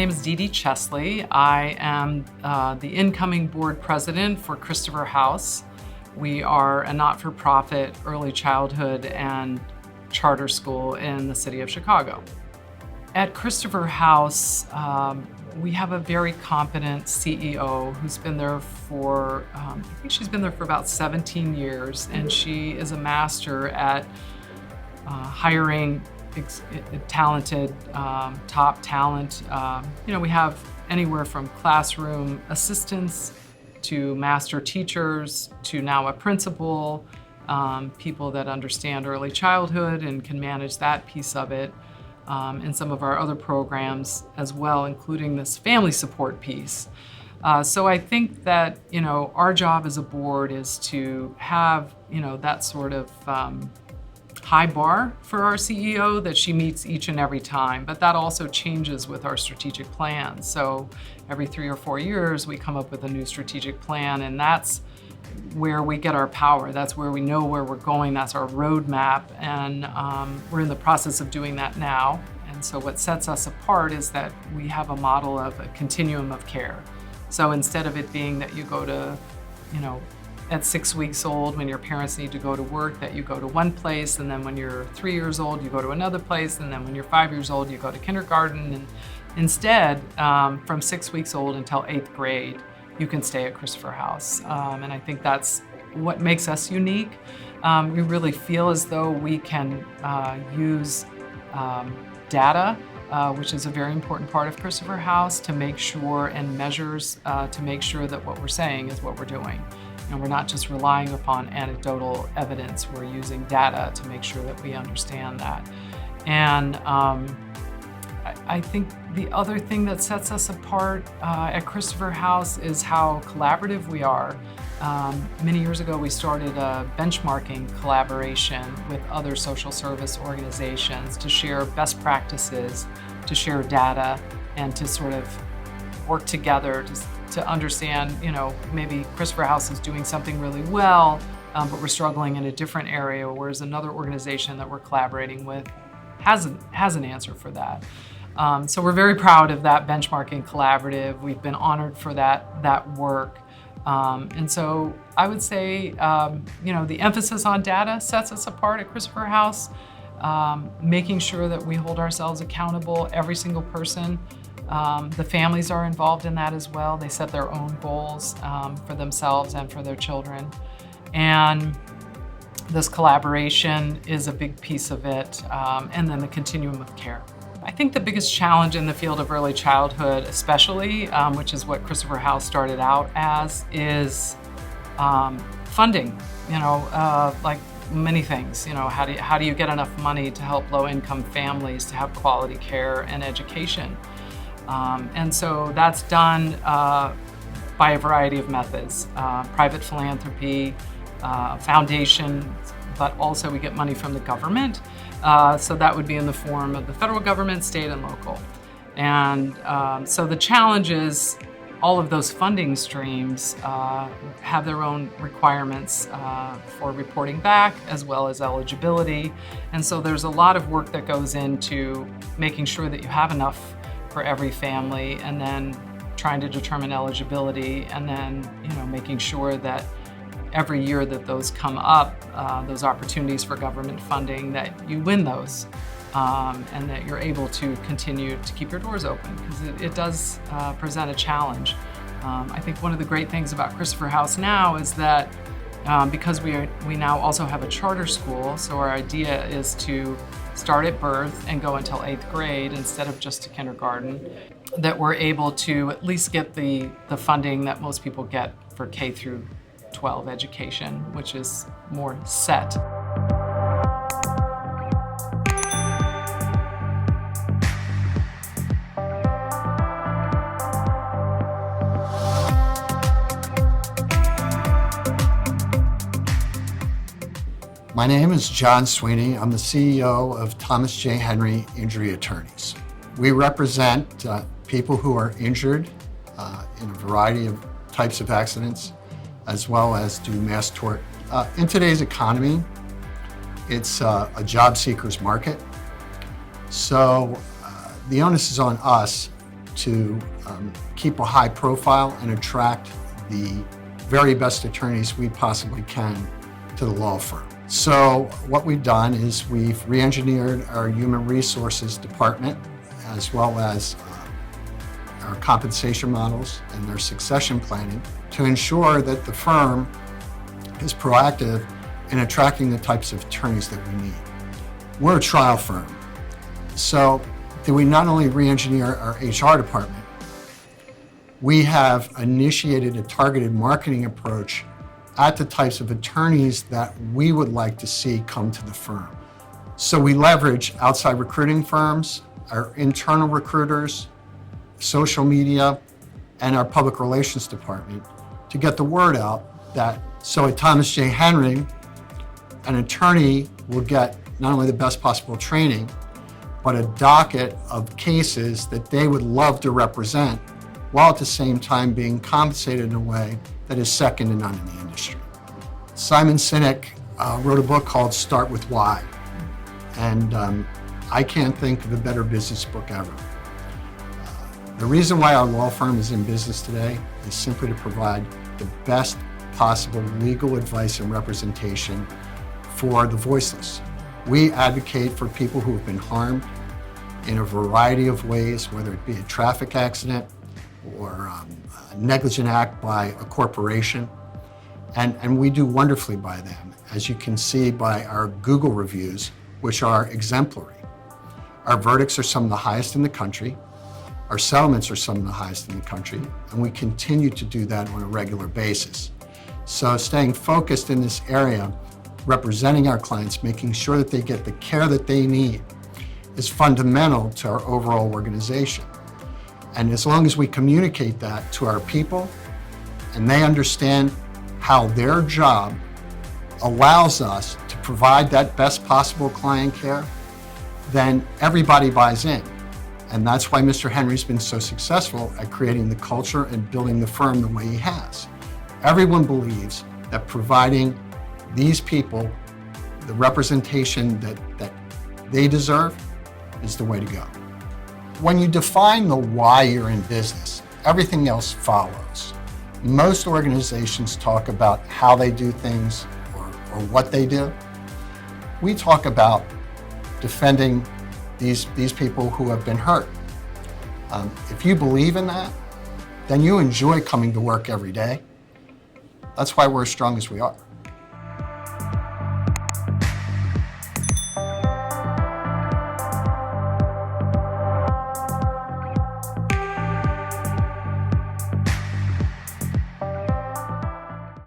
name is Dee Dee Chesley. I am the incoming board president for Christopher House. We are a not-for-profit early childhood and charter school in the city of Chicago. At Christopher House, we have a very competent CEO who's been there for, I think she's been there for about 17 years, and she is a master at hiring talented, top talent. We have anywhere from classroom assistants to master teachers to now a principal, people that understand early childhood and can manage that piece of it, and some of our other programs as well, including this family support piece. So I think that, our job as a board is to have, that sort of high bar for our CEO that she meets each and every time, but that also changes with our strategic plan. So every 3 or 4 years, we come up with a new strategic plan, and that's where we get our power. That's where we know where we're going. That's our roadmap, and we're in the process of doing that now. And so what sets us apart is that we have a model of a continuum of care. So instead of it being that you go to, at 6 weeks old when your parents need to go to work, that you go to one place, and then when you're 3 years old, you go to another place, and then when you're 5 years old, you go to kindergarten. And instead, from 6 weeks old until 8th grade, you can stay at Christopher House. And I think that's what makes us unique. We really feel as though we can use data, which is a very important part of Christopher House, to make sure, and measures to make sure that what we're saying is what we're doing. And we're not just relying upon anecdotal evidence, we're using data to make sure that we understand that. And I think the other thing that sets us apart at Christopher House is how collaborative we are. Many years ago, we started a benchmarking collaboration with other social service organizations to share best practices, to share data, and to sort of work together to understand, maybe Christopher House is doing something really well, but we're struggling in a different area, whereas another organization that we're collaborating with has an answer for that. So we're very proud of that benchmarking collaborative. We've been honored for that work. And so I would say, the emphasis on data sets us apart at Christopher House, making sure that we hold ourselves accountable, every single person. The families are involved in that as well. They set their own goals for themselves and for their children. And this collaboration is a big piece of it, and then the continuum of care. I think the biggest challenge in the field of early childhood, especially, which is what Christopher House started out as, is funding. Like many things. How do you get enough money to help low-income families to have quality care and education? And so that's done by a variety of methods: private philanthropy, foundations, but also we get money from the government. So that would be in the form of the federal government, state, and local. And so the challenge is all of those funding streams have their own requirements for reporting back, as well as eligibility. And so there's a lot of work that goes into making sure that you have enough for every family, and then trying to determine eligibility, and then making sure that every year that those come up, those opportunities for government funding, that you win those, and that you're able to continue to keep your doors open, because it does present a challenge. I think one of the great things about Christopher House now is that because we now also have a charter school, so our idea is to start at birth and go until 8th grade instead of just to kindergarten, that we're able to at least get the funding that most people get for K through 12 education, which is more set. My name is John Sweeney. I'm the CEO of Thomas J. Henry Injury Attorneys. We represent people who are injured in a variety of types of accidents, as well as do mass tort. In today's economy, it's a job seeker's market. So the onus is on us to keep a high profile and attract the very best attorneys we possibly can to the law firm. So what we've done is we've re-engineered our human resources department as well as our compensation models and their succession planning to ensure that the firm is proactive in attracting the types of attorneys that we need. We're a trial firm, so we not only re-engineer our HR department, we have initiated a targeted marketing approach at the types of attorneys that we would like to see come to the firm. So we leverage outside recruiting firms, our internal recruiters, social media, and our public relations department to get the word out that so at Thomas J. Henry, an attorney will get not only the best possible training, but a docket of cases that they would love to represent, while at the same time being compensated in a way that is second to none in the industry. Simon Sinek wrote a book called Start With Why, and I can't think of a better business book ever. The reason why our law firm is in business today is simply to provide the best possible legal advice and representation for the voiceless. We advocate for people who have been harmed in a variety of ways, whether it be a traffic accident or a negligent act by a corporation, and we do wonderfully by them, as you can see by our Google reviews, which are exemplary. Our verdicts are some of the highest in the country. Our settlements are some of the highest in the country, and we continue to do that on a regular basis. So staying focused in this area, representing our clients, making sure that they get the care that they need is fundamental to our overall organization. And as long as we communicate that to our people and they understand how their job allows us to provide that best possible client care, then everybody buys in. And that's why Mr. Henry's been so successful at creating the culture and building the firm the way he has. Everyone believes that providing these people the representation that they deserve is the way to go. When you define the why you're in business, everything else follows. Most organizations talk about how they do things or what they do. We talk about defending these people who have been hurt. If you believe in that, then you enjoy coming to work every day. That's why we're as strong as we are.